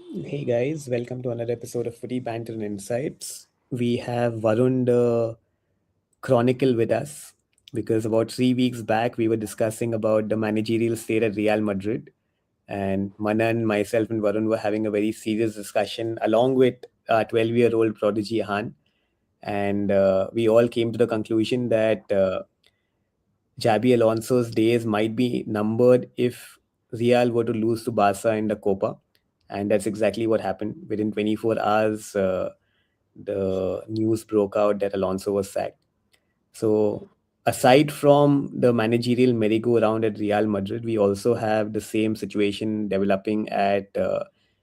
Hey guys, welcome to another episode of Footy Banter and Insights. We have Varun the Chronicle with us because about 3 weeks back we were discussing about the managerial state at Real Madrid, and Manan, myself, and Varun were having a very serious discussion along with 12-year-old prodigy Han, and we all came to the conclusion that Jabi Alonso's days might be numbered if Real were to lose to Barca in the Copa. And that's exactly what happened. Within 24 hours, the news broke out that Alonso was sacked. So, aside from the managerial merry-go-round at Real Madrid, we also have the same situation developing at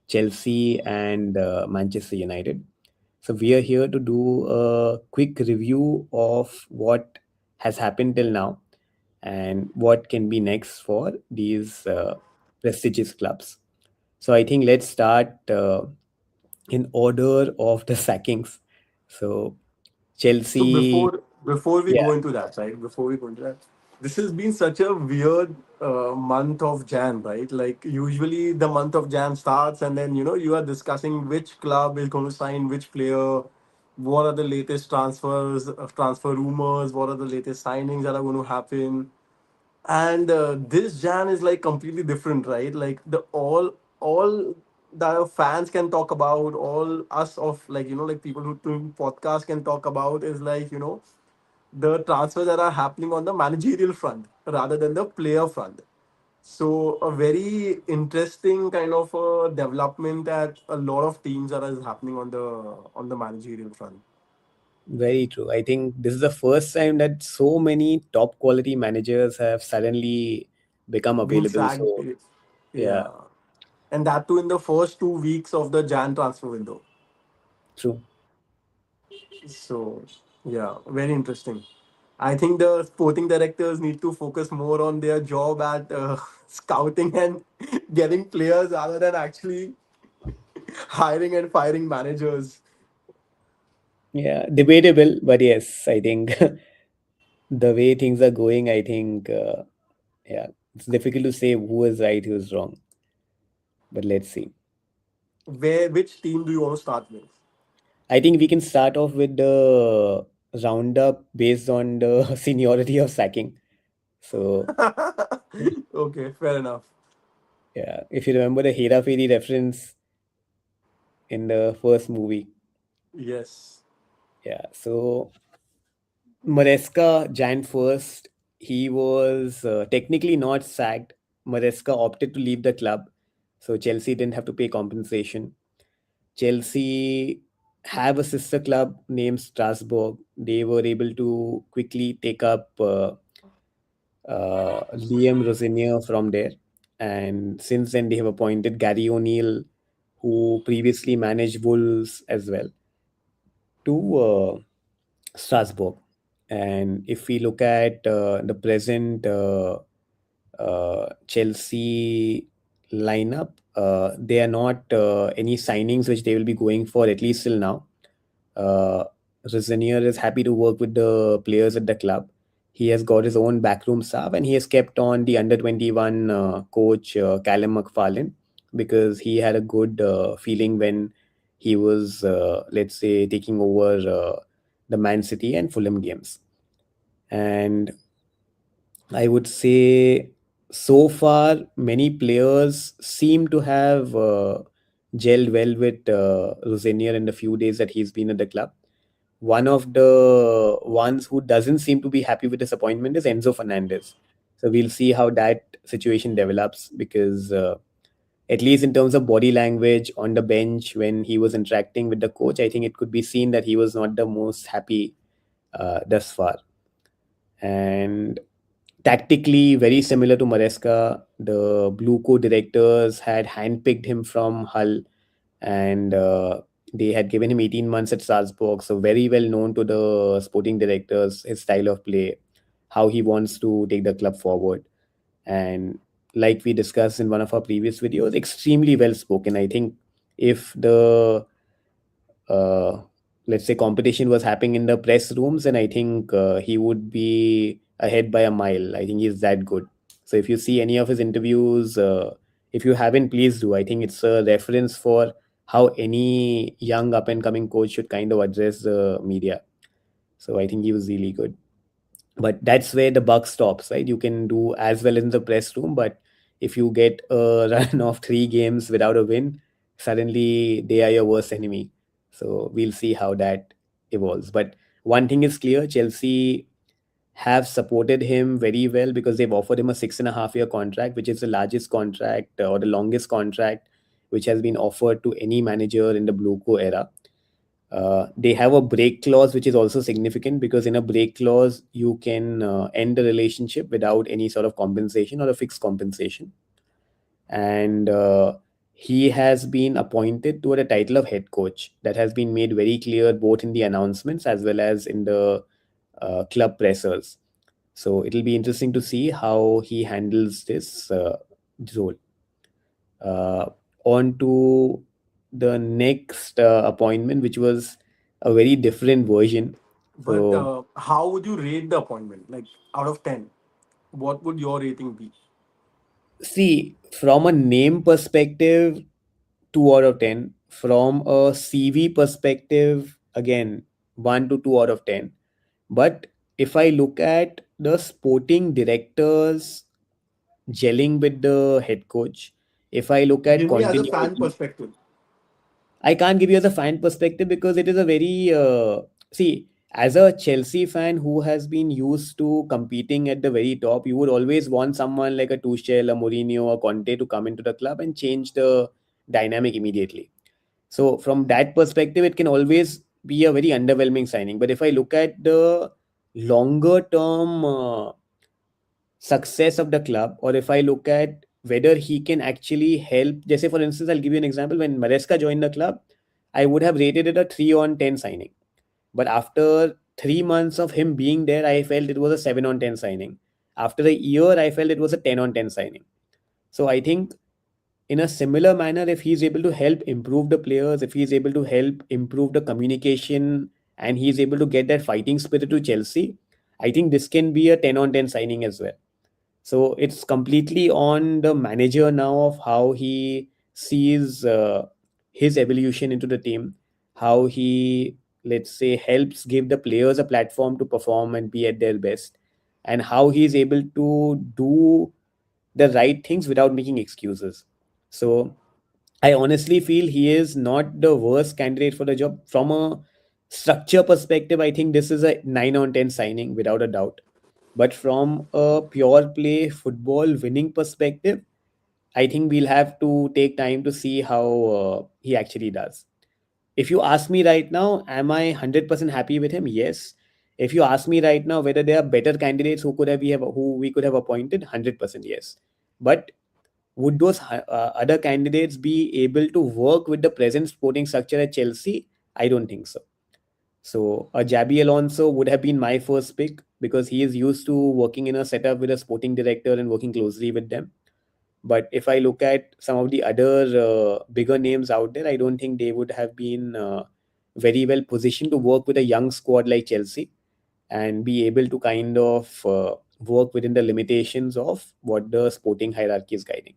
Chelsea and Manchester United. So, we are here to do a quick review of what has happened till now and what can be next for these prestigious clubs. So I think let's start in order of the sackings. So So Chelsea, before we yeah, go into that, right? Before we go into that, this has been such a weird month of Jan, right? Like usually the month of Jan starts, and then you are discussing which club is going to sign which player, what are the latest transfer rumors, what are the latest signings that are going to happen, and this Jan is like completely different, right? Like the all the fans can talk about, all us of like like people who do podcast can talk about is like the transfers that are happening on the managerial front rather than the player front. So a very interesting kind of development that a lot of teams that is happening on the managerial front. very true. I think this is the first time that so many top quality managers have suddenly become Being available. sacked, So yeah, yeah, and that too in the first 2 weeks of the Jan transfer window. true. So yeah, very interesting. I think the sporting directors need to focus more on their job at scouting and getting players rather than actually hiring and firing managers. Yeah, debatable, but yes, I think the way things are going, I think yeah, it's difficult to say who is right, who is wrong. But let's see. Which team do you want to start with? I think we can start off with the roundup based on the seniority of sacking. So, Okay, fair enough. yeah, if you remember the Hera Fairy reference in the first movie, Yes. yeah. So, Maresca, Jan first, he was technically not sacked. Maresca opted to leave the club, so Chelsea didn't have to pay compensation. Chelsea have a sister club named Strasbourg. They were able to quickly take up Liam Rosenior from there. And since then, they have appointed Gary O'Neill, who previously managed Wolves as well, to Strasbourg. And if we look at the present Chelsea lineup, they are not any signings which they will be going for at least till now. Uh, Rosenior is happy to work with the players at the club. He has got his own backroom staff and he has kept on the under 21 coach Callum McFarlane because he had a good feeling when he was, let's say, taking over the Man City and Fulham games. And I would say so far, many players seem to have gelled well with Rosenior in the few days that he's been at the club. One of the ones who doesn't seem to be happy with this appointment is Enzo Fernandez. So we'll see how that situation develops because, at least in terms of body language on the bench when he was interacting with the coach, I think it could be seen that he was not the most happy thus far. And tactically, very similar to Maresca, the Blue Co directors had handpicked him from Hull and they had given him 18 months at Salzburg. So, very well known to the sporting directors, his style of play, how he wants to take the club forward. And like we discussed in one of our previous videos, extremely well spoken. I think if the uh, let's say competition was happening in the press rooms, and I think he would be ahead by a mile. I think he's that good. So if you see any of his interviews, If you haven't, please do. I think it's a reference for how any young up and coming coach should kind of address the media. So I think he was really good. But that's where the buck stops, right? You can do as well in the press room, but if you get a run of 3 games without a win, suddenly they are your worst enemy. So we'll see how that evolves. But one thing is clear: Chelsea have supported him very well because they've offered him a 6.5 year contract, which is the largest contract or the longest contract which has been offered to any manager in the Blueco era. They have a break clause, which is also significant because in a break clause, you can end the relationship without any sort of compensation or a fixed compensation. And he has been appointed to the title of head coach. That has been made very clear both in the announcements as well as in the club pressers. So it'll be interesting to see how he handles this role. Uh, On to the next appointment, which was a very different version. But So, how would you rate the appointment? Like out of 10, what would your rating be? see, from a name perspective, 2 out of 10. From a CV perspective, again, 1 to 2 out of 10. But if I look at the sporting directors gelling with the head coach, if I look at Give me as a fan continuity, perspective. I can't give you as a fan perspective because it is a very see, as a Chelsea fan who has been used to competing at the very top, you would always want someone like a Tuchel, a Mourinho, a Conte to come into the club and change the dynamic immediately. So from that perspective, it can always be a very underwhelming signing. But if I look at the longer term success of the club, or if I look at whether he can actually help, just say for instance, I'll give you an example. When Maresca joined the club, I would have rated it a 3 on 10 signing. But after 3 months of him being there, I felt it was a 7 on 10 signing. After a year, I felt it was a 10 on 10 signing. So I think in a similar manner, if he's able to help improve the players, if he's able to help improve the communication, and he's able to get that fighting spirit to Chelsea, I think this can be a 10 on 10 signing as well. So it's completely on the manager now of how he sees his evolution into the team, how he, let's say, helps give the players a platform to perform and be at their best, and how he's able to do the right things without making excuses. So I honestly feel he is not the worst candidate for the job. From a structure perspective, I think this is a 9 on 10 signing without a doubt. But from a pure play football winning perspective, I think we'll have to take time to see how he actually does. If you ask me right now, am I 100% happy with him? Yes. If you ask me right now whether there are better candidates who we could have appointed, 100% yes. But would those other candidates be able to work with the present sporting structure at Chelsea? I don't think so. So a Jabi Alonso would have been my first pick because he is used to working in a setup with a sporting director and working closely with them. But if I look at some of the other bigger names out there, I don't think they would have been very well positioned to work with a young squad like Chelsea and be able to kind of work within the limitations of what the sporting hierarchy is guiding.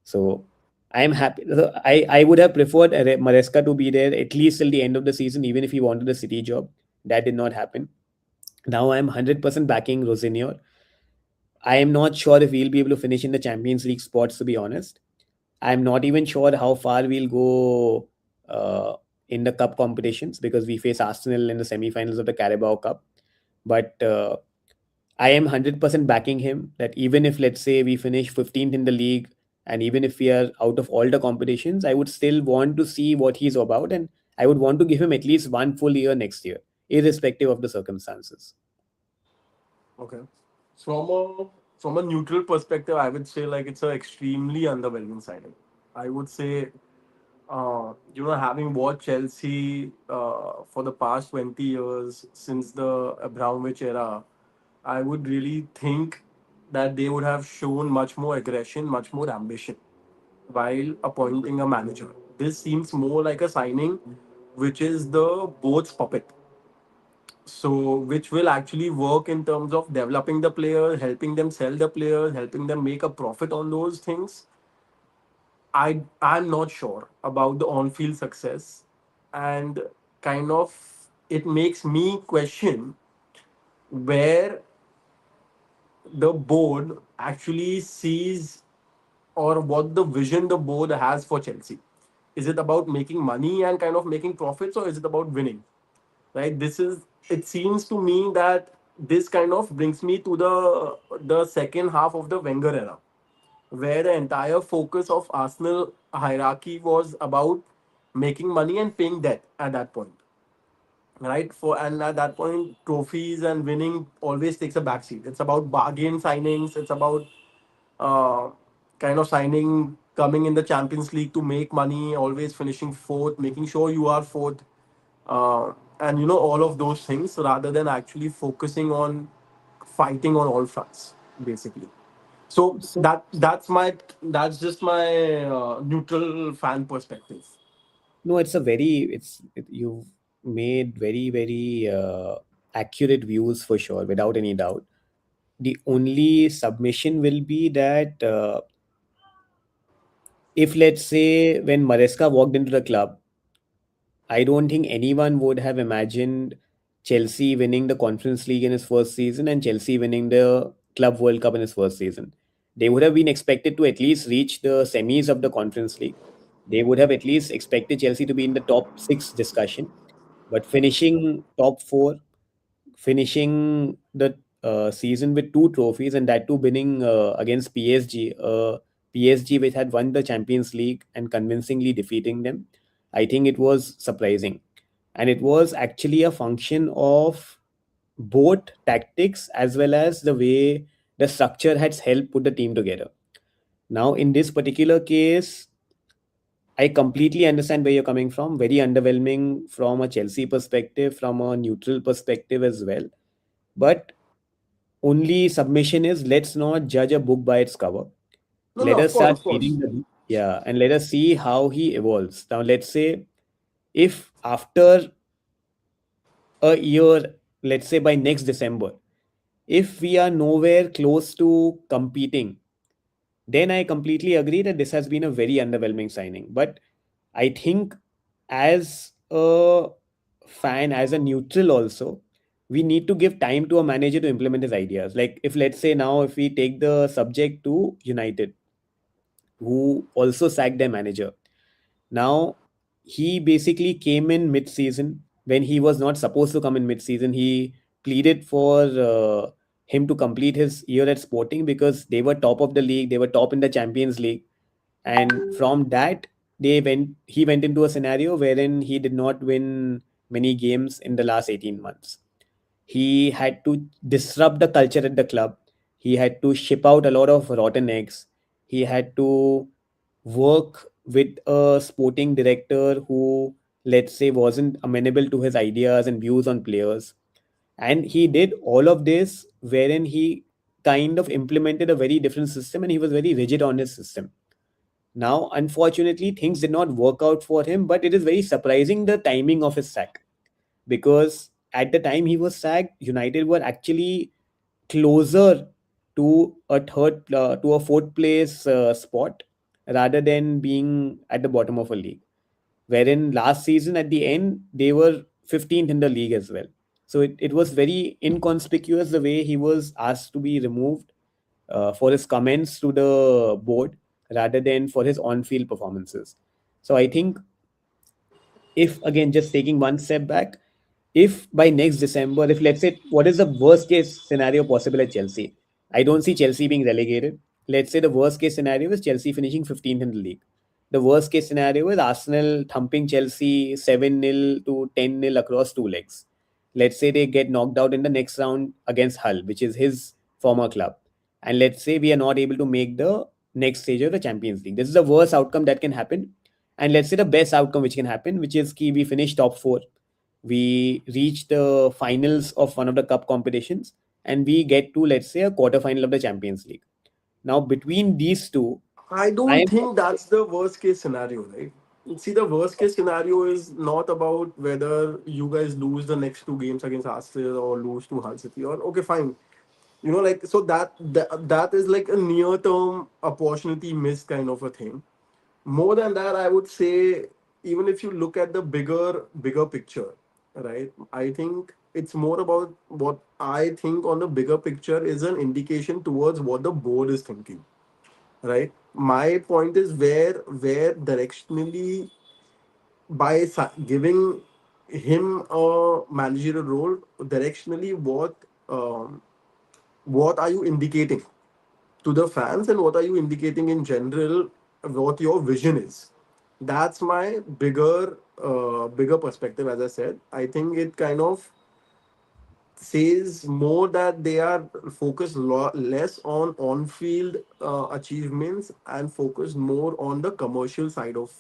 So I'm happy. So I would have preferred Maresca to be there at least till the end of the season, even if he wanted a City job. That did not happen. Now I'm 100% backing Rosinio. I am not sure if we'll be able to finish in the Champions League spots, to be honest. I'm not even sure how far we'll go in the cup competitions because we face Arsenal in the semi-finals of the Carabao Cup. But I am 100% backing him that even if, let's say, we finish 15th in the league and even if we are out of all the competitions, I would still want to see what he's about and I would want to give him at least one full year next year, irrespective of the circumstances. Okay. From a from a neutral perspective, I would say like it's an extremely underwhelming signing. I would say, having watched Chelsea for the past 20 years since the Abramovich era, I would really think that they would have shown much more aggression, much more ambition while appointing a manager. This seems more like a signing which is the board's puppet. So, which will actually work in terms of developing the player, helping them sell the player, helping them make a profit on those things. I'm not sure about the on-field success, and kind of it makes me question where the board actually sees, or what the vision the board has for Chelsea. Is it about making money and kind of making profits, or is it about winning? Right? This is. It seems to me that this kind of brings me to the second half of the Wenger era, where the entire focus of Arsenal hierarchy was about making money and paying debt at that point, right? For and at that point, trophies and winning always takes a backseat. It's about bargain signings. It's about uh, kind of signing, coming in the Champions League to make money, always finishing fourth, making sure you are fourth, and all of those things, rather than actually focusing on fighting on all fronts, basically. So So that's just my neutral fan perspective. no, it's a very you've made very very accurate views for sure, without any doubt. The only submission will be that if let's say when Maresca walked into the club, I don't think anyone would have imagined Chelsea winning the Conference League in his first season and Chelsea winning the Club World Cup in his first season. They would have been expected to at least reach the semis of the Conference League. They would have at least expected Chelsea to be in the top six discussion. But finishing top four, finishing the season with two trophies, and that too winning against PSG, PSG which had won the Champions League and convincingly defeating them. I think it was surprising. And it was actually a function of both tactics as well as the way the structure has helped put the team together. Now, in this particular case, I completely understand where you're coming from. Very underwhelming from a Chelsea perspective, from a neutral perspective as well. But only submission is, let's not judge a book by its cover. No, no, Let of us course, start of course. reading the, yeah, and let us see how he evolves. Now, let's say if after a year, let's say by next December, if we are nowhere close to competing, then I completely agree that this has been a very underwhelming signing. But I think as a fan, as a neutral also, we need to give time to a manager to implement his ideas. Like if let's say now if we take the subject to United, who also sacked their manager. Now, he basically came in mid-season when he was not supposed to come in mid-season. He pleaded for him to complete his year at Sporting because they were top of the league, they were top in the Champions League, and from that he went into a scenario wherein he did not win many games in the last 18 months. He had to disrupt the culture at the club. He had to ship out a lot of rotten eggs. He had to work with a sporting director who, let's say, wasn't amenable to his ideas and views on players. And he did all of this wherein he kind of implemented a very different system and he was very rigid on his system. Now, unfortunately, things did not work out for him, but it is very surprising the timing of his sack because at the time he was sacked, United were actually closer to a fourth place spot rather than being at the bottom of a league. Wherein last season at the end they were 15th in the league as well. So it was very inconspicuous the way he was asked to be removed for his comments to the board rather than for his on-field performances. So I think if again just taking one step back, if by next December, if let's say what is the worst case scenario possible at Chelsea? I don't see Chelsea being relegated. Let's say the worst case scenario is Chelsea finishing 15th in the league. The worst case scenario is Arsenal thumping Chelsea 7-0 to 10-0 across two legs. Let's say they get knocked out in the next round against Hull, which is his former club. And let's say we are not able to make the next stage of the Champions League. This is the worst outcome that can happen. And let's say the best outcome which can happen, which is key, we finish top four, we reach the finals of one of the cup competitions, and we get to, let's say, a quarter final of the Champions League. Now between these two, I I don't am think that's the worst case scenario, right? See, the worst case scenario is not about whether you guys lose the next two games against Arsenal or lose to Hull City, or okay, fine. So that is like a near term opportunity missed kind of a thing. More than that, I would say, even if you look at the bigger picture, right? I think it's more about what I think on the bigger picture is an indication towards what the board is thinking, right? My point is where directionally by giving him a managerial role, directionally what are you indicating to the fans, and what are you indicating in general, what your vision is. That's my bigger perspective. As I said, I think it kind of says more that they are focused less on field achievements and focused more on the commercial side of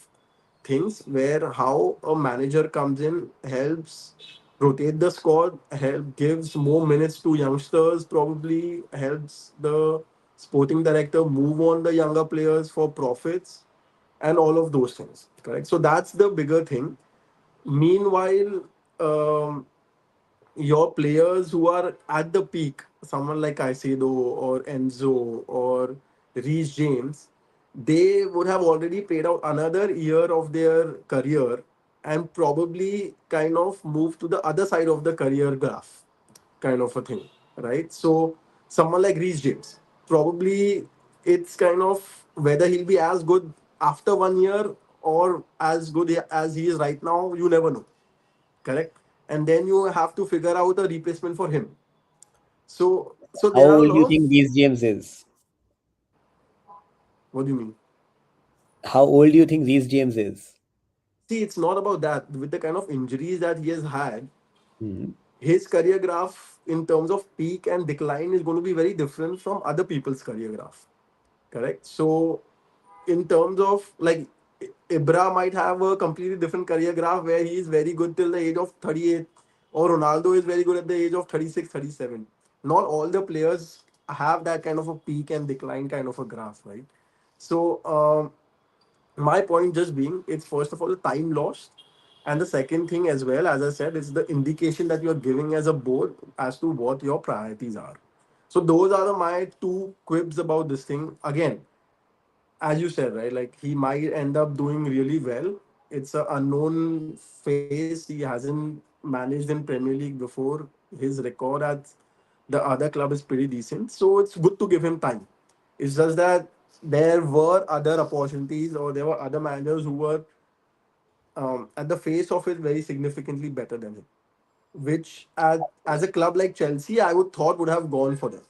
things, where how a manager comes in, helps rotate the squad, help gives more minutes to youngsters, probably helps the sporting director move on the younger players for profits and all of those things, correct? So that's the bigger thing. Meanwhile, your players who are at the peak, someone like Caicedo or Enzo or Reece James, they would have already played out another year of their career and probably kind of moved to the other side of the career graph, kind of a thing, right? So someone like Reece James, probably it's kind of whether he'll be as good after 1 year or as good as he is right now, you never know, correct? And then you have to figure out a replacement for him. So How there are a old do lot you of, think Reece James is? what do you mean? How old do you think Reece James is? See, it's not about that. With the kind of injuries that he has had, Hmm. his career graph in terms of peak and decline is going to be very different from other people's career graph, correct? So in terms of like, Ibra might have a completely different career graph where he is very good till the age of 38, or Ronaldo is very good at the age of 36, 37. Not all the players have that kind of a peak and decline kind of a graph, right? So my point just being, it's first of all the time lost, and the second thing as well, as I said, is the indication that you're giving as a board as to what your priorities are. So those are my two quibs about this thing. Again, as you said, right? Like he might end up doing really well. It's an unknown face. He hasn't managed in Premier League before. His record at the other club is pretty decent. So it's good to give him time. It's just that there were other opportunities, or there were other managers who were at the face of it very significantly better than him, which as a club like Chelsea, I would thought would have gone for them.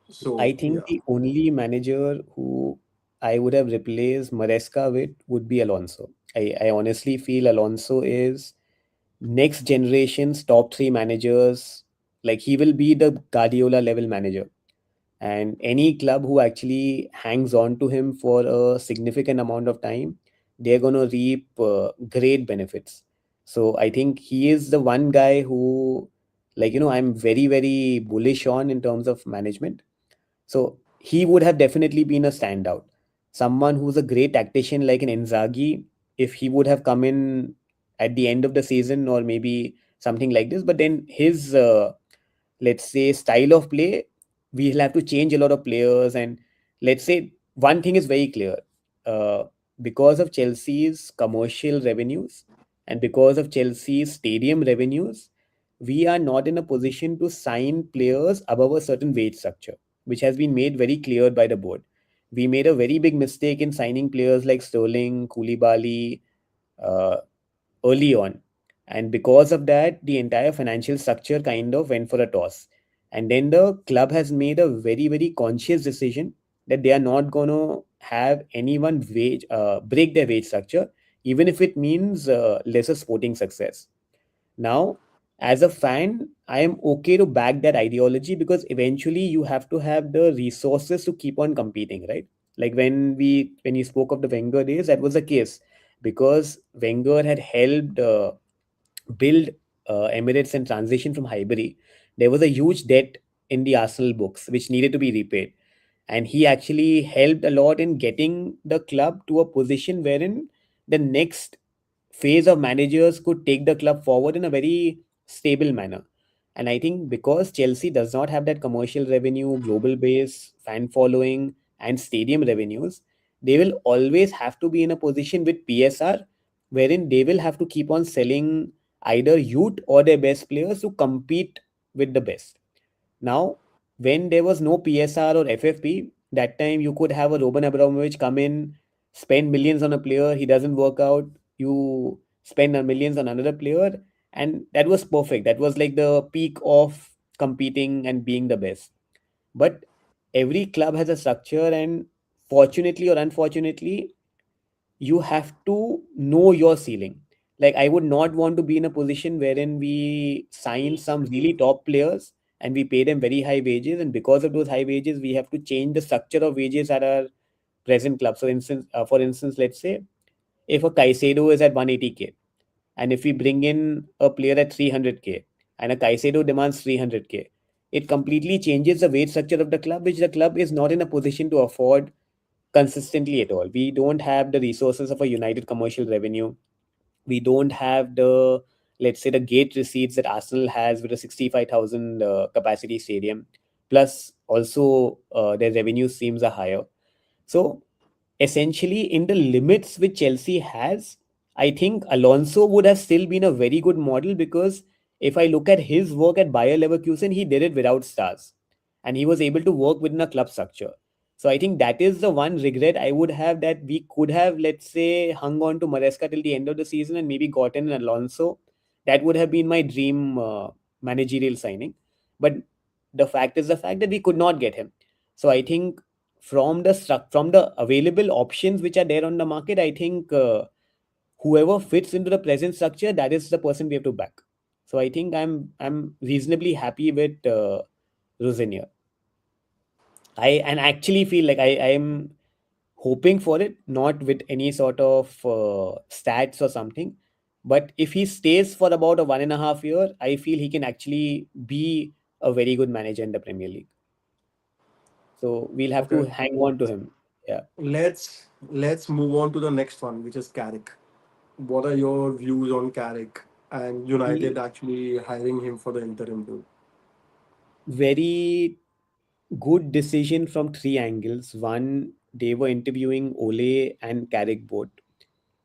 I So think yeah. the only manager who I would have replaced Maresca with would be Alonso. I honestly feel Alonso is next generation's top three managers. Like he will be the Guardiola level manager. And any club who actually hangs on to him for a significant amount of time, they're going to reap great benefits. So I think he is the one guy who, like, I'm very, very bullish on in terms of management. So he would have definitely been a standout. Someone who's a great tactician like an Inzaghi, if he would have come in at the end of the season or maybe something like this, but then his let's say style of play, we'll have to change a lot of players. And let's say one thing is very clear, uh, because of Chelsea's commercial revenues and because of Chelsea's stadium revenues, we are not in a position to sign players above a certain wage structure, which has been made very clear by the board. We made a very big mistake in signing players like Sterling, Koulibaly, uh, early on. And because of that, the entire financial structure kind of went for a toss. And then the club has made a very, very conscious decision that they are not going to have anyone break their wage structure, even if it means lesser sporting success. Now, as a fan, I am okay to back that ideology because eventually you have to have the resources to keep on competing, right? Like when you spoke of the Wenger days, that was the case because Wenger had helped build Emirates and transition from Highbury. There was a huge debt in the Arsenal books which needed to be repaid, and he actually helped a lot in getting the club to a position wherein the next phase of managers could take the club forward in a very stable manner. And I think because Chelsea does not have that commercial revenue, global base, fan following, and stadium revenues, they will always have to be in a position with PSR wherein they will have to keep on selling either youth or their best players to compete with the best. Now, when there was no PSR or FFP, that time you could have a Roman Abramovich come in, spend millions on a player, he doesn't work out, you spend a millions on another player, and that was perfect. That was like the peak of competing and being the best. But every club has a structure, and fortunately or unfortunately, you have to know your ceiling. Like, I would not want to be in a position wherein we sign some really top players and we pay them very high wages, and because of those high wages, we have to change the structure of wages at our present club. So, for instance, let's say if a Caicedo is at 180K, and if we bring in a player at 300K, and a Caicedo demands 300K, it completely changes the wage structure of the club, which the club is not in a position to afford consistently at all. We don't have the resources of a United commercial revenue. We don't have the, let's say, the gate receipts that Arsenal has with a 65,000 capacity stadium. Plus, also their revenue streams are higher. So essentially, in the limits which Chelsea has, I think Alonso would have still been a very good model, because if I look at his work at Bayer Leverkusen, he did it without stars and he was able to work within a club structure. So I think that is the one regret I would have, that we could have, let's say, hung on to Maresca till the end of the season and maybe gotten an Alonso. That would have been my dream managerial signing. But the fact is the fact that we could not get him. So I think from the available options which are there on the market, I think whoever fits into the present structure, that is the person we have to back. So I think I'm reasonably happy with Rosenior. I and actually feel like I'm hoping for it, not with any sort of stats or something. But if he stays for about a 1.5 year, I feel he can actually be a very good manager in the Premier League. So we'll have to Okay. hang on to him. Yeah. Let's move on to the next one, which is Carrick. What are your views on Carrick and United The actually hiring him for the interim role? very good decision from three angles. One, they were interviewing Ole and Carrick both.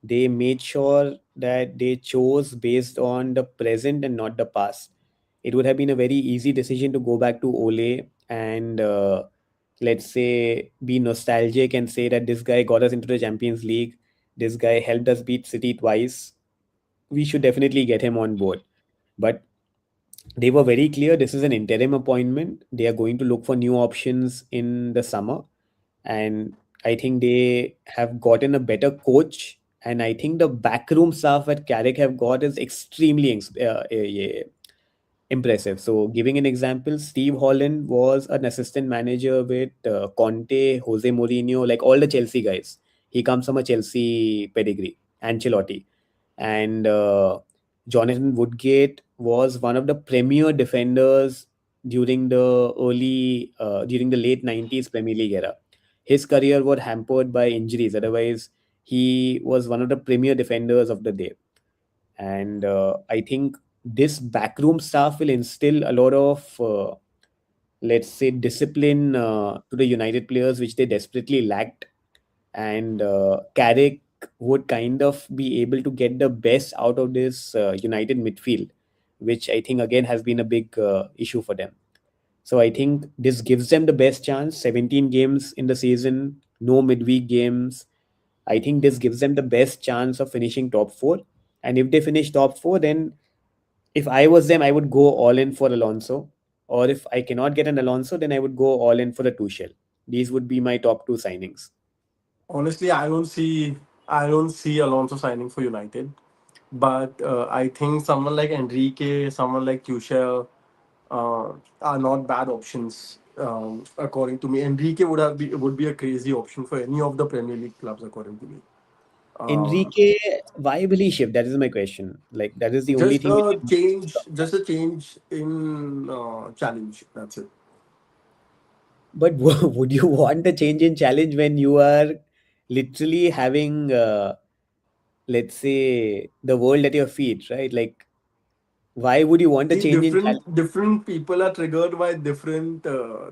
They made sure that they chose based on the present and not the past. It would have been a very easy decision to go back to Ole and let's say be nostalgic and say that this guy got us into the Champions League. This guy helped us beat City twice. We should definitely get him on board. But they were very clear this is an interim appointment. They are going to look for new options in the summer. And I think they have gotten a better coach. And I think the backroom staff at Carrick have got is extremely impressive. So, giving an example, Steve Holland was an assistant manager with Conte, Jose Mourinho, like all the Chelsea guys. He comes from a Chelsea pedigree, Ancelotti. And Jonathan Woodgate was one of the premier defenders during the late 90s Premier League era. His career was hampered by injuries. Otherwise, he was one of the premier defenders of the day. And I think this backroom staff will instill a lot of let's say discipline to the United players, which they desperately lacked. And Carrick would kind of be able to get the best out of this United midfield, which I think again has been a big issue for them. So I think this gives them the best chance. 17 games in the season, no midweek games. I think this gives them the best chance of finishing top four. And if they finish top four, then if I was them, I would go all in for Alonso. Or if I cannot get an Alonso, then I would go all in for a Tuchel. These would be my top two signings. Honestly, I don't see Alonso signing for United, but I think someone like Enrique, someone like Tuchel, are not bad options. According to me, Enrique would be a crazy option for any of the Premier League clubs, according to me. Um, Enrique, why will he shift? That is my question. Like, that is the only just thing which a I change, just a change in challenge. That's it. but would you want a change in challenge when you are literally having, let's say, the world at your feet, right? Like, Why would you want a See, change in challenge? different people are triggered by different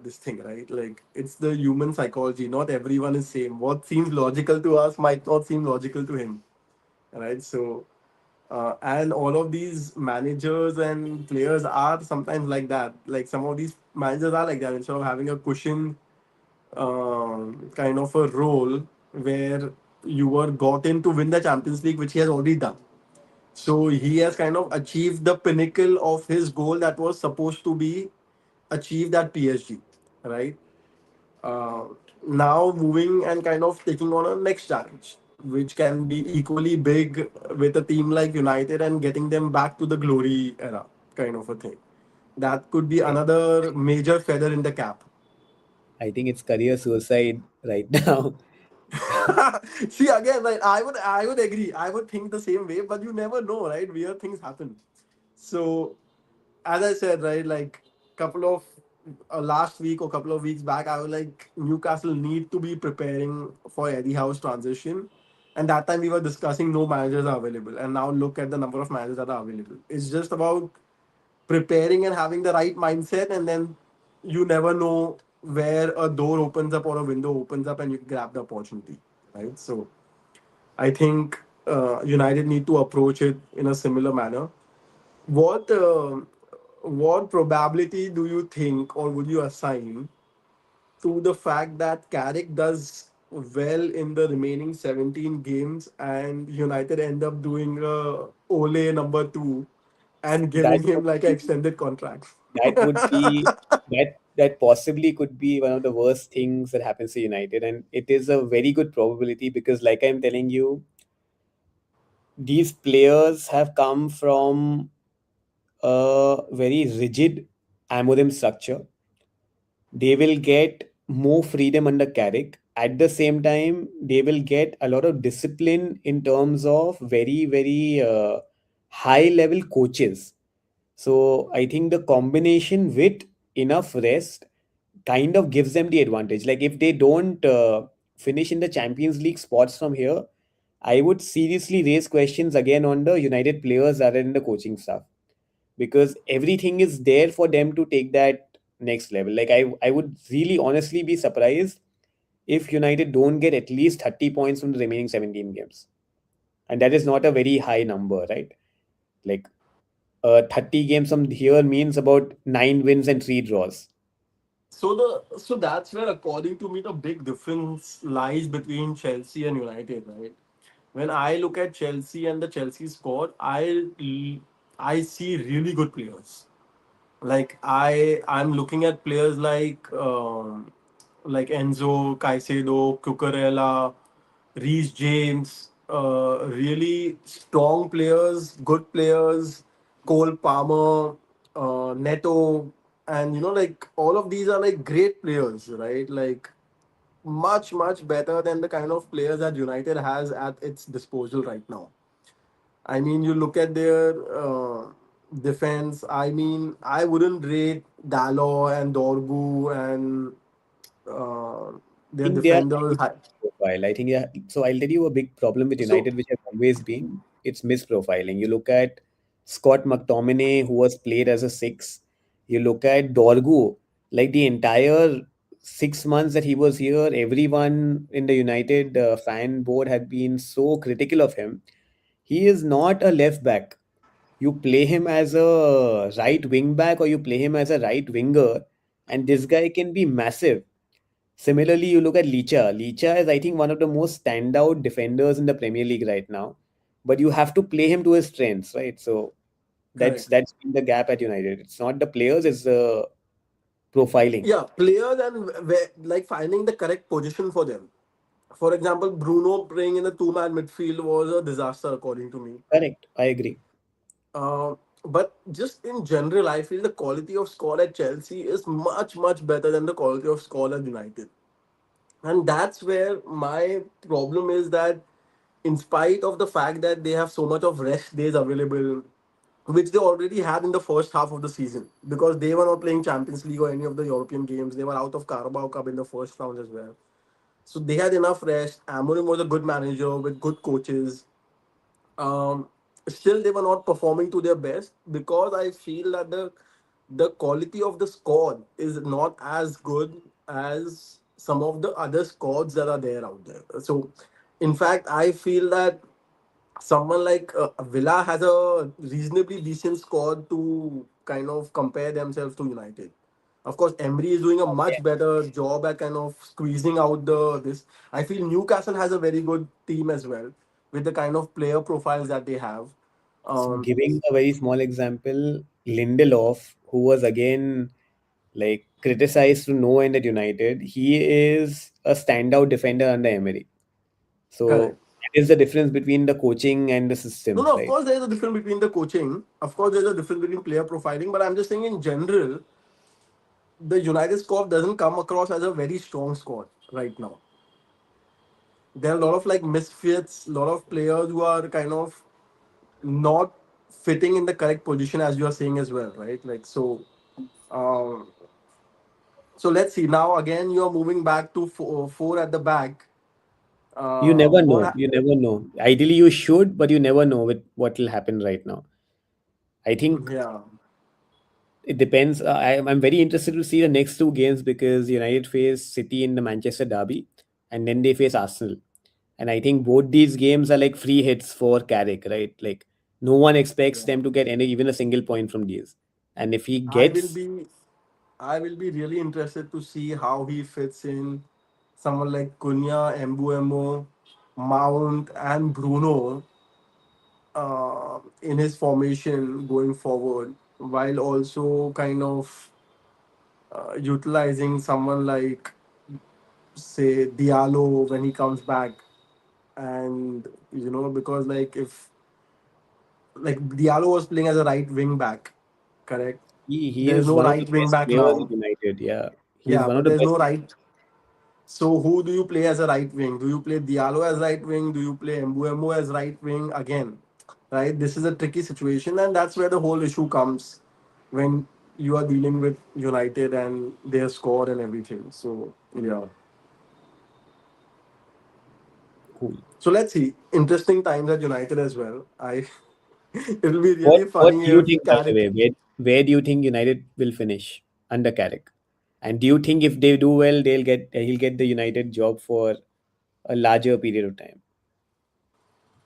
this thing, right? Like it's the human psychology. Not everyone is same. What seems logical to us might not seem logical to him, right? So, and all of these managers and players are sometimes like that. Like some of these managers are like that. Instead of having a cushion kind of a role where you were got in to win the Champions League, which he has already done. So he has kind of achieved the pinnacle of his goal that was supposed to be achieved at PSG, right? Uh, Now moving and kind of taking on a next challenge, which can be equally big with a team like United and getting them back to the glory era, kind of a thing. That could be another major feather in the cap. I think it's career suicide right now. See again, right? I would agree. I would think the same way, but you never know, right? Weird things happen. So as I said, right, like couple of last week or couple of weeks back, I was like Newcastle need to be preparing for Eddie Howe's transition, and that time we were discussing no managers are available, and now look at the number of managers that are available. It's just about preparing and having the right mindset, and then you never know where a door opens up or a window opens up, and you grab the opportunity, right? So I think United need to approach it in a similar manner. What what probability do you think, or would you assign to the fact that Carrick does well in the remaining 17 games and United end up doing Ole number 2 and That giving him would like an extended contract? that would be that possibly could be one of the worst things that happens to United, and it is a very good probability because, like I'm telling you, these players have come from a very rigid Amorim structure. They will get more freedom under Carrick. At the same time, they will get a lot of discipline in terms of very high level coaches. So I think the combination with enough rest kind of gives them the advantage. Like if they don't finish in the Champions League spots from here, I would seriously raise questions again on the United players rather than the coaching staff, because everything is there for them to take that next level. Like I would really honestly be surprised if United don't get at least 30 points from the remaining 17 games. And that is not a very high number, right? Like 30 games from here means about 9 wins and 3 draws. So that's where, according to me, the big difference lies between Chelsea and United, right? When I look at Chelsea and the Chelsea squad, I see really good players. Like I'm looking at players like Enzo, Caicedo, Cucurella, Reece James, really strong players, good players, Cole Palmer, Neto, and like all of these are like great players, right? Like much better than the kind of players that United has at its disposal right now. I mean, you look at their defense. I mean, I wouldn't rate Dalot and Dorgu and their Think they are defenders high. profile. I think, yeah. So I'll tell you a big problem with So, United, which has always been it's misprofiling. You look at Scott McTominay, who was played as a six. You look at Dorgu, like the entire 6 months that he was here, everyone in the United fan board had been so critical of him. He is not a left back. You play him as a right wing back or you play him as a right winger, and this guy can be massive. Similarly, you look at Licha. Licha is, I think, one of the most standout defenders in the Premier League right now. But you have to play him to his strengths, right? So that's correct. that's been the gap at United. It's not the players, it's the profiling. Yeah, players and like finding the correct position for them. For example, Bruno playing in the two-man midfield was a disaster, according to me. Correct. I agree. Uh, but just in general, I feel the quality of squad at Chelsea is much better than the quality of squad at United. And that's where my problem is that, in spite of the fact that they have so much of rest days available, which they already had in the first half of the season, because they were not playing Champions League or any of the European games, they were out of Carabao Cup in the first round as well. So they had enough rest. Amorim was a good manager with good coaches. Um, still they were not performing to their best, because I feel that the quality of the squad is not as good as some of the other squads that are there out there. So, in fact, I feel that someone like Villa has a reasonably decent squad to kind of compare themselves to United. Of course, Emery is doing a much better job at kind of squeezing out the this. I feel Newcastle has a very good team as well with the kind of player profiles that they have. So Um, giving a very small example, Lindelof, who was again like criticized to no end at United, he is a standout defender under Emery. Correct. So that is the difference between the coaching and the No, systems, no, of right? course there is a difference between the coaching. Of course, there's a difference between player profiling. But I'm just saying in general, the United squad doesn't come across as a very strong squad right now. There are a lot of like misfits, a lot of players who are kind of not fitting in the correct position, as you are saying as well, right? Like so. Um, so let's see. Now again, you are moving back to four at the back. You never What? know. You never know. Ideally, you should, but you never know with what will happen right now. I think Yeah, it depends. I'm very interested to see the next two games because United face City in the Manchester Derby, and then they face Arsenal. And I think both these games are like free hits for Carrick, right? Like no one expects yeah. them to get any even a single point from these. And if he I will gets, be. I will be really interested to see how he fits in someone like Cunha, Embuemo, Mount, and Bruno in his formation going forward, while also kind of utilizing someone like, say, Diallo when he comes back. And, because like if like Diallo was playing as a right wing back, correct? he There's is no one of the right wing best back players at now. United. Yeah, he is Yeah, one of but the there's best. no right. So who do you play as a right wing? Do you play Diallo as right wing? Do you play Mbuemo as right wing again? Right? This is a tricky situation, and that's where the whole issue comes when you are dealing with United and their score and everything. So yeah. Cool. So let's see. Interesting times at United as well. I it'll be What really What funny do you if think, by the Carrick. way? Where do you think United will finish under Carrick? And do you think if they do well, he'll get the United job for a larger period of time?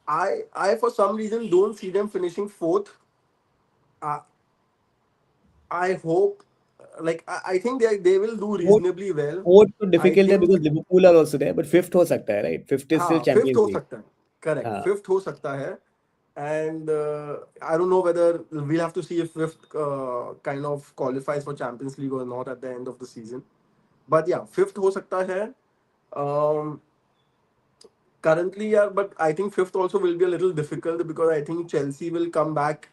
I for some reason don't see them finishing fourth. Uh, I hope, like I think they will do Fourth, reasonably well. fourth तो I difficult है think because Liverpool are also there, but fifth हो सकता है, right? Fifth is still हाँ fifth Champions हो League. सकता है. Correct, हाँ, फिफ्थ हो सकता है. And I don't know whether we'll have to see if fifth kind of qualifies for Champions League or not at the end of the season. But yeah, fifth हो सकता है. Um, Currently, yeah, but I think fifth also will be a little difficult because I think Chelsea will come back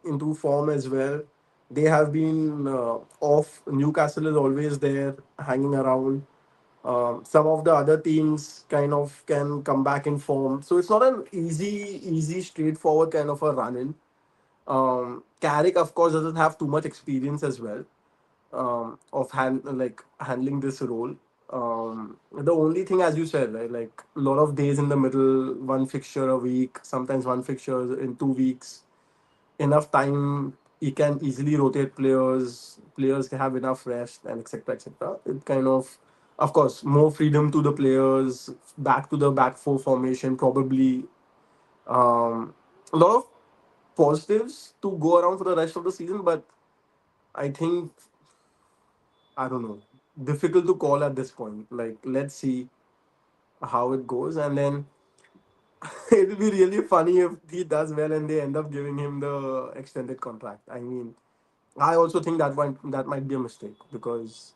into form as well. They have been off. Newcastle is always there, hanging around. Some of the other teams kind of can come back in form, so it's not an easy, straightforward kind of a run in. Carrick, of course, doesn't have too much experience as well of handling this role. The only thing, as you said, right, like a lot of days in the middle, one fixture a week, sometimes one fixture in 2 weeks, enough time. He can easily rotate players. Players can have enough rest and etc. etc. It kind of course, more freedom to the players. Back to the back four formation, probably. A lot of positives to go around for the rest of the season, but I think I don't know. Difficult to call at this point. Like, let's see how it goes, and then it'll be really funny if he does well and they end up giving him the extended contract. I mean, I also think that might be a mistake because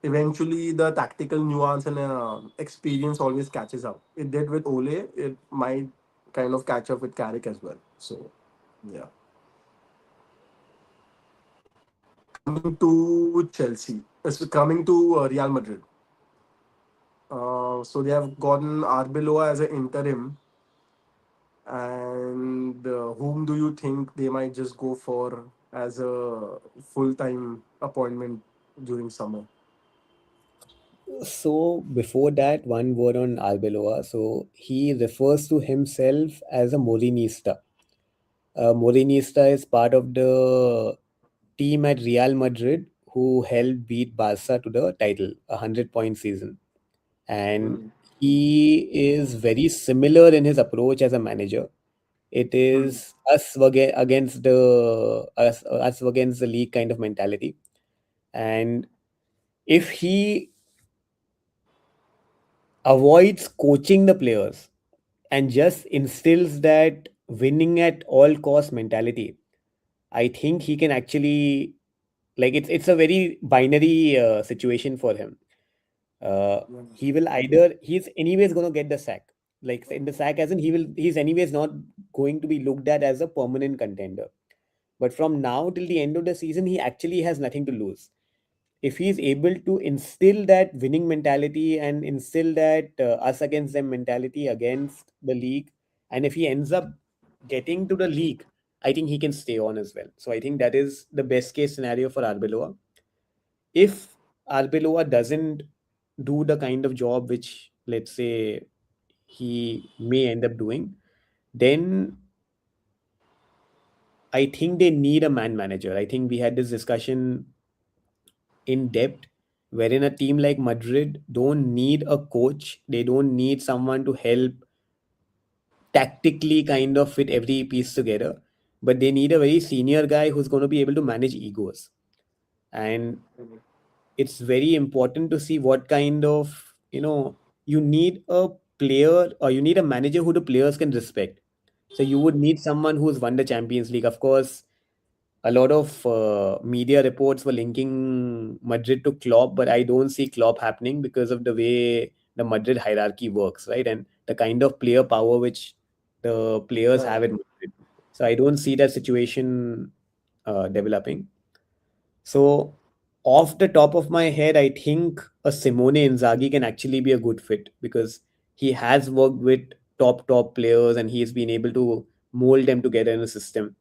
eventually the tactical nuance and experience always catches up. It did with Ole. It might kind of catch up with Carrick as well. So, yeah. Coming to Chelsea, coming to Real Madrid. So they have gotten Arbeloa as an interim, and whom do you think they might just go for as a full-time appointment during summer? so before that, one word on Arbeloa. So he refers to himself as a Morinista. Morinista is part of the team at Real Madrid who helped beat Barca to the title, a 100-point season. And Hmm. he is very similar in his approach as a manager. It Hmm. is us against the league kind of mentality. And if he avoids coaching the players and just instills that winning at all cost mentality, I think he can actually, like, it's a very binary situation for him. He will either, he's anyways going to get the sack. Like in the sack, as in he's anyways not going to be looked at as a permanent contender. But from now till the end of the season, he actually has nothing to lose. If he's able to instill that winning mentality and instill that us against them mentality against the league, and if he ends up getting to the league, I think he can stay on as well. So I think that is the best case scenario for Arbeloa. If Arbeloa doesn't do the kind of job which, let's say, he may end up doing, then I think they need a man manager. I think we had this discussion in depth, wherein a team like Madrid don't need a coach. They don't need someone to help tactically kind of fit every piece together, but they need a very senior guy who's going to be able to manage egos. And it's very important to see what kind of, you need a player or you need a manager who the players can respect. So you would need someone who's won the Champions League. Of course, a lot of media reports were linking Madrid to Klopp, but I don't see Klopp happening because of the way the Madrid hierarchy works, right? And the kind of player power which the players have Right. at Madrid. So I don't see that situation developing. So, off the top of my head, I think a Simone Inzaghi can actually be a good fit because he has worked with top players and he has been able to mold them together in a system.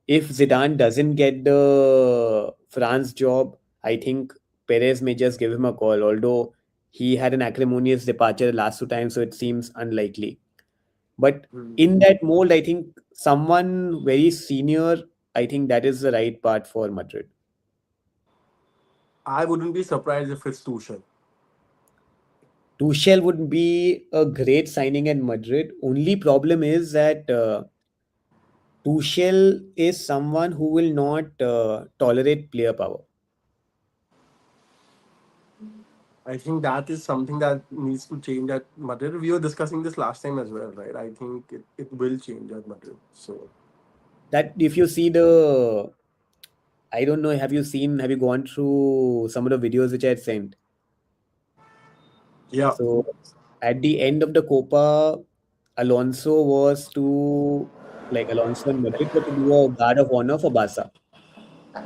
If Zidane doesn't get the France job, I think Perez may just give him a call, although he had an acrimonious departure the last two times, so it seems unlikely. But Hmm. in that mold, I think someone very senior, I think that is the right part for Madrid. I wouldn't be surprised if it's Tuchel. Tuchel would be a great signing at Madrid. Only problem is that Tuchel is someone who will not tolerate player power. I think that is something that needs to change at Madrid. We were discussing this last time as well, right? I think it will change at Madrid. So That if you see the, I don't know, have you gone through some of the videos which I had sent? yeah. So at the end of the Copa, Alonso and Madrid were to do a guard of honor for Barca.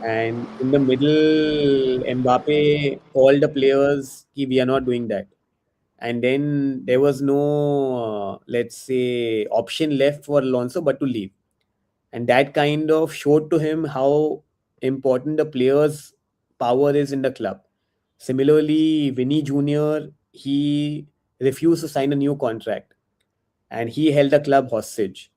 And in the middle, Mbappe called the players, "Ki, we are not doing that." And then there was no, let's say, option left for Alonso but to leave. And that kind of showed to him how important the players' power is in the club. Similarly, Vinny Jr., he refused to sign a new contract and he held the club hostage.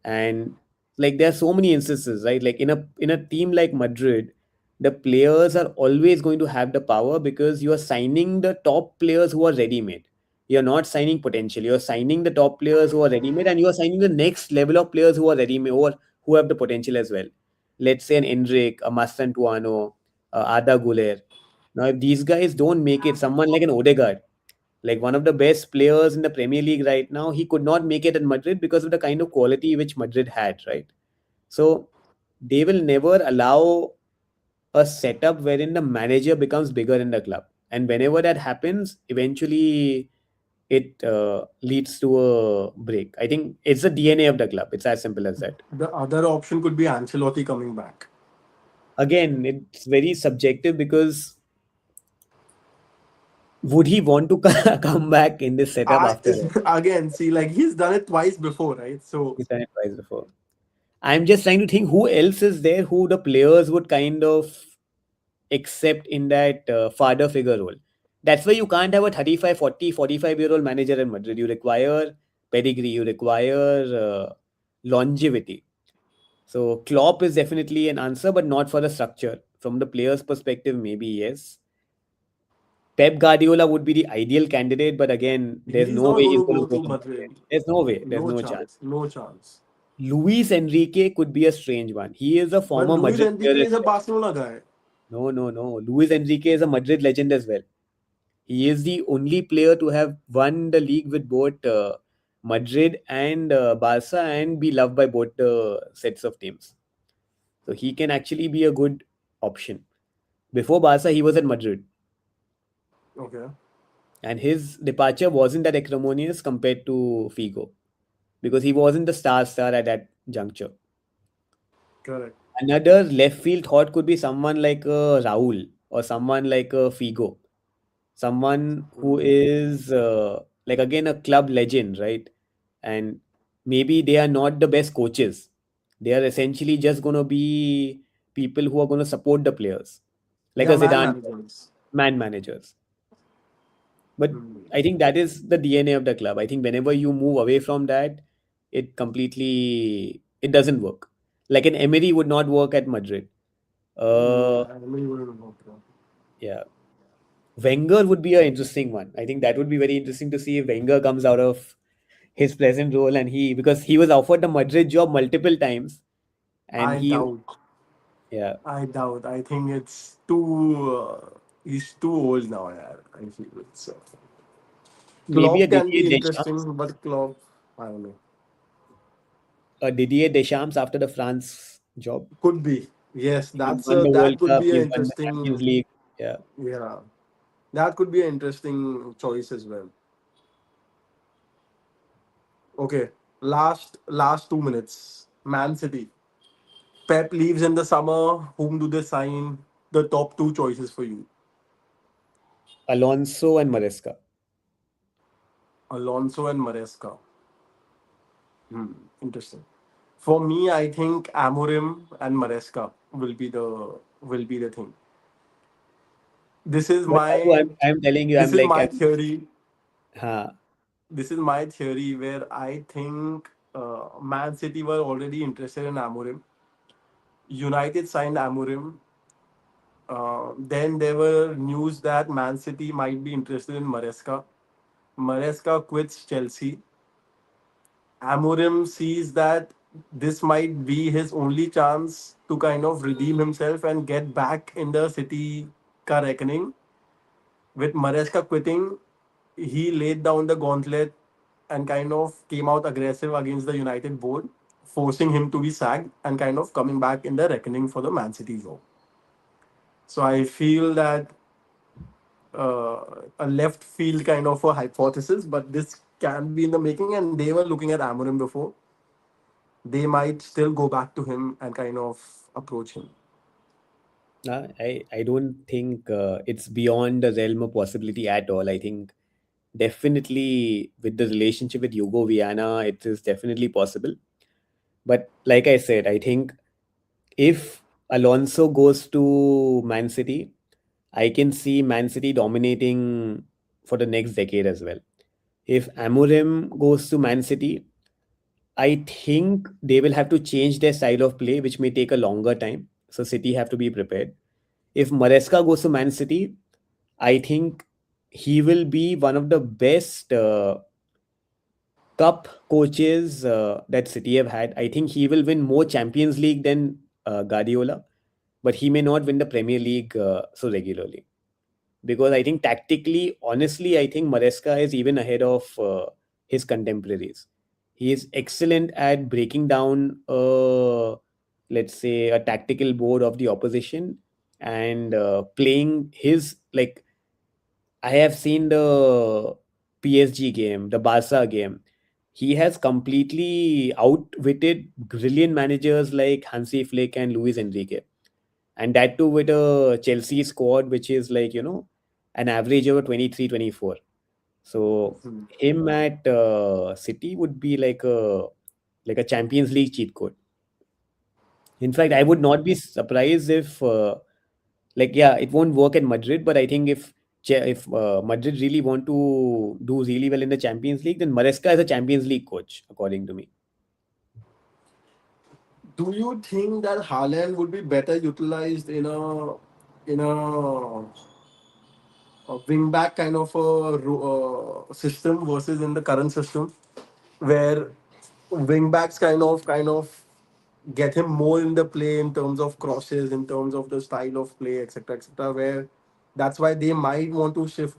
And like there are so many instances, right? Like in a team like Madrid, the players are always going to have the power because you are signing the top players who are ready made. You're not signing potential, you're signing the top players who are ready made, and you are signing the next level of players who are ready made or who have the potential as well. Let's say an Enric, a Mastantuano, Ada Guler. Now if these guys don't make it, someone like an Odegaard, like one of the best players in the Premier League right now, he could not make it at Madrid because of the kind of quality which Madrid had, right? So they will never allow a setup wherein the manager becomes bigger in the club. And whenever that happens, eventually it leads to a break. I think it's the DNA of the club. It's as simple as that. The other option could be Ancelotti coming back. Again, it's very subjective because would he want to come back in this setup I after all? again see like he's done it twice before, right? So He's done it twice before. I'm just trying to think who else is there who the players would kind of accept in that father figure role. That's why you can't have a 35, 40, 45-year old manager in Madrid. You require pedigree, you require longevity. So Klopp is definitely an answer, but not for the structure. From the player's perspective, maybe yes. Pep Guardiola would be the ideal candidate, but again, there's He's no not way going he's to going go to go to to Madrid. Madrid. There's no way. There's No no chance. chance. No chance. Luis Enrique could be a strange one. He is a But former Luis Madrid Enrique player as is a well. Barcelona guy. No, no, no. Luis Enrique is a Madrid legend as well. He is the only player to have won the league with both Madrid and Barca and be loved by both the sets of teams. So he can actually be a good option. Before Barca, he was at Madrid, Okay. and his departure wasn't that acrimonious compared to Figo because he wasn't the star at that juncture. Correct. Another left field thought could be someone like Raul or someone like Figo, someone who Hmm. is like again a club legend, right? And maybe they are not the best coaches. They are essentially just going to be people who are going to support the players, like They are a man Zidane, managers. man managers. But Hmm. I think that is the DNA of the club. I think whenever you move away from that, it doesn't work. Like an Emery would not work at Madrid. No, Uh, I really wouldn't know. yeah, Wenger would be an interesting one. I think that would be very interesting to see if Wenger comes out of his present role and he because he was offered the Madrid job multiple times and I he doubt. yeah I doubt. I think it's too. He's too old now. Yeah, I feel it. So maybe a Klopp can Didier be Deschamps, interesting, but Klopp, I don't know. after the France job. Could be. Yes, He won the that World could Cup. be an He won the Champions interesting. League. Yeah. Yeah, that could be an interesting choice as well. Okay, last 2 minutes. Man City. Pep leaves in the summer. Whom do they sign? The top two choices for you: Alonso and Maresca. Alonso and Maresca. Interesting. For me, I think Amorim and Maresca will be the thing. This is But Abu, my I'm telling you, this is my theory. huh, This is my theory where I think Man City were already interested in Amorim. United signed Amorim. Then there were news that Man City might be interested in Maresca. Maresca quits Chelsea. Amorim sees that this might be his only chance to kind of redeem himself and get back in the City car reckoning. With Maresca quitting, he laid down the gauntlet and kind of came out aggressive against the United board, forcing him to be sacked and kind of coming back in the reckoning for the Man City job. So I feel that a left field kind of a hypothesis, but this can be in the making. And they were looking at Amorim before. They might still go back to him and kind of approach him. I don't think it's beyond the realm of possibility at all. I think definitely with the relationship with Hugo Viana, it is definitely possible. But like I said, I think if Alonso goes to Man City, I can see Man City dominating for the next decade as well. If Amorim goes to Man City, I think they will have to change their style of play, which may take a longer time. So City have to be prepared. If Maresca goes to Man City, I think he will be one of the best cup coaches that City have had. I think he will win more Champions League than Guardiola, but he may not win the Premier League so regularly. Because I think tactically, honestly, I think Maresca is even ahead of his contemporaries. He is excellent at breaking down, let's say, a tactical board of the opposition and playing his like. I have seen the PSG game, the Barca game. He has completely outwitted brilliant managers like Hansi Flick and Luis Enrique, and that too with a Chelsea squad which is like an average of 23, 24. So Hmm. him at City would be like a Champions League cheat code. In fact, I would not be surprised if yeah, it won't work in Madrid, but I think if Madrid really want to do really well in the Champions League, then Maresca is a Champions League coach according to me. Do you think that Haaland would be better utilized in a wing back kind of system versus in the current system, where wing backs kind of get him more in the play in terms of crosses, in terms of the style of play, etc., etc. Where that's why they might want to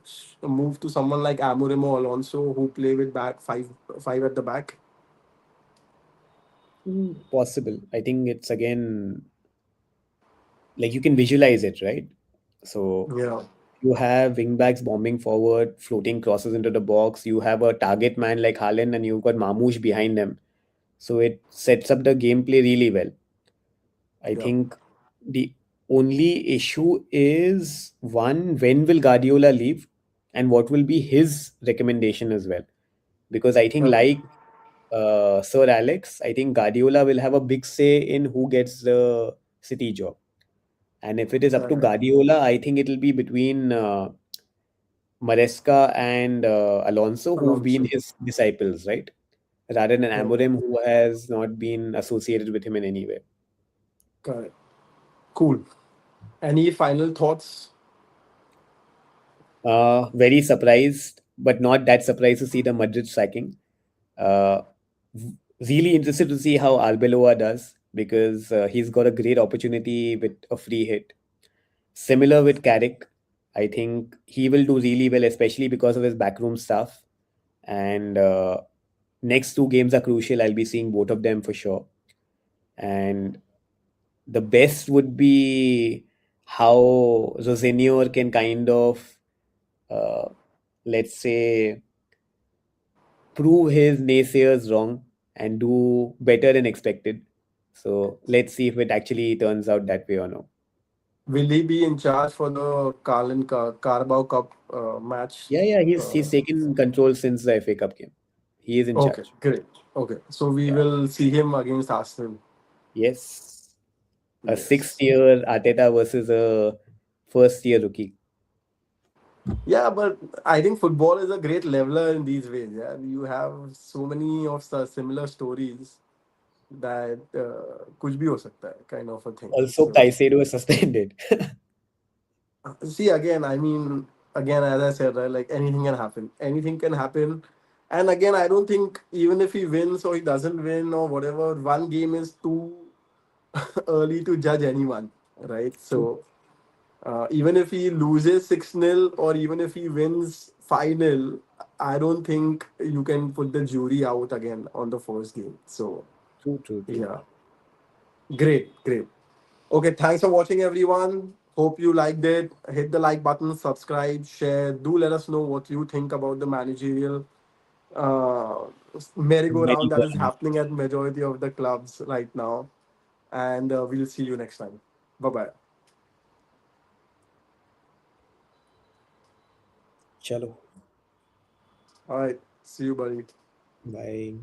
move to someone like Amorim or Alonso who play with back five at the back. Possible. I think it's again like you can visualize it, right? So Yeah, you have wingbacks bombing forward, floating crosses into the box. You have a target man like Haaland, and you've got Mamouche behind them. So it sets up the gameplay really well. I yeah, think the only issue is one, when will Guardiola leave, and what will be his recommendation as well? Because I think, correct, like Sir Alex, I think Guardiola will have a big say in who gets the City job. And if it is up to correct. Guardiola, I think it'll be between Maresca and Alonso, who've been Alonso, his disciples, right? Rather than correct, Amorim, who has not been associated with him in any way. correct. Cool. Any final thoughts? Very surprised, but not that surprised to see the Madrid sacking. Uh, really interested to see how Arbeloa does because he's got a great opportunity with a free hit. Similar with Carrick, I think he will do really well, especially because of his backroom stuff. And next two games are crucial. I'll be seeing both of them for sure. And the best would be how Rosinio can kind of, uh, let's say, prove his naysayers wrong and do better than expected. So let's see if it actually turns out that way or no. Will he be in charge for the Carabao Cup match? Yeah, he's Uh, taken control since the FA Cup game. He is in okay, charge. great. Okay, so we Yeah. will see him against Arsenal. Yes. A sixth Yes. year Arteta versus a first year rookie. Yeah, but I think football is a great leveler in these ways. Yeah, you have so many of the similar stories that कुछ भी हो सकता है kind of a thing. Also, So Caicedo is suspended. see again, I mean, again, as I said, right, like anything can happen. Anything can happen. And again, I don't think even if he wins or he doesn't win or whatever, one game is too early to judge anyone, right? True. So even if he loses 6-0 or even if he wins 5-0, I don't think you can put the jury out again on the first game. So True. yeah, great, great. Okay, thanks for watching, everyone. Hope you liked it. Hit the like button, subscribe, share. Do let us know what you think about the managerial uh, Very merry-go-round that is good. happening at majority of the clubs right now. And we'll see you next time. Bye bye. Chalo. All right, see you, buddy. Bye.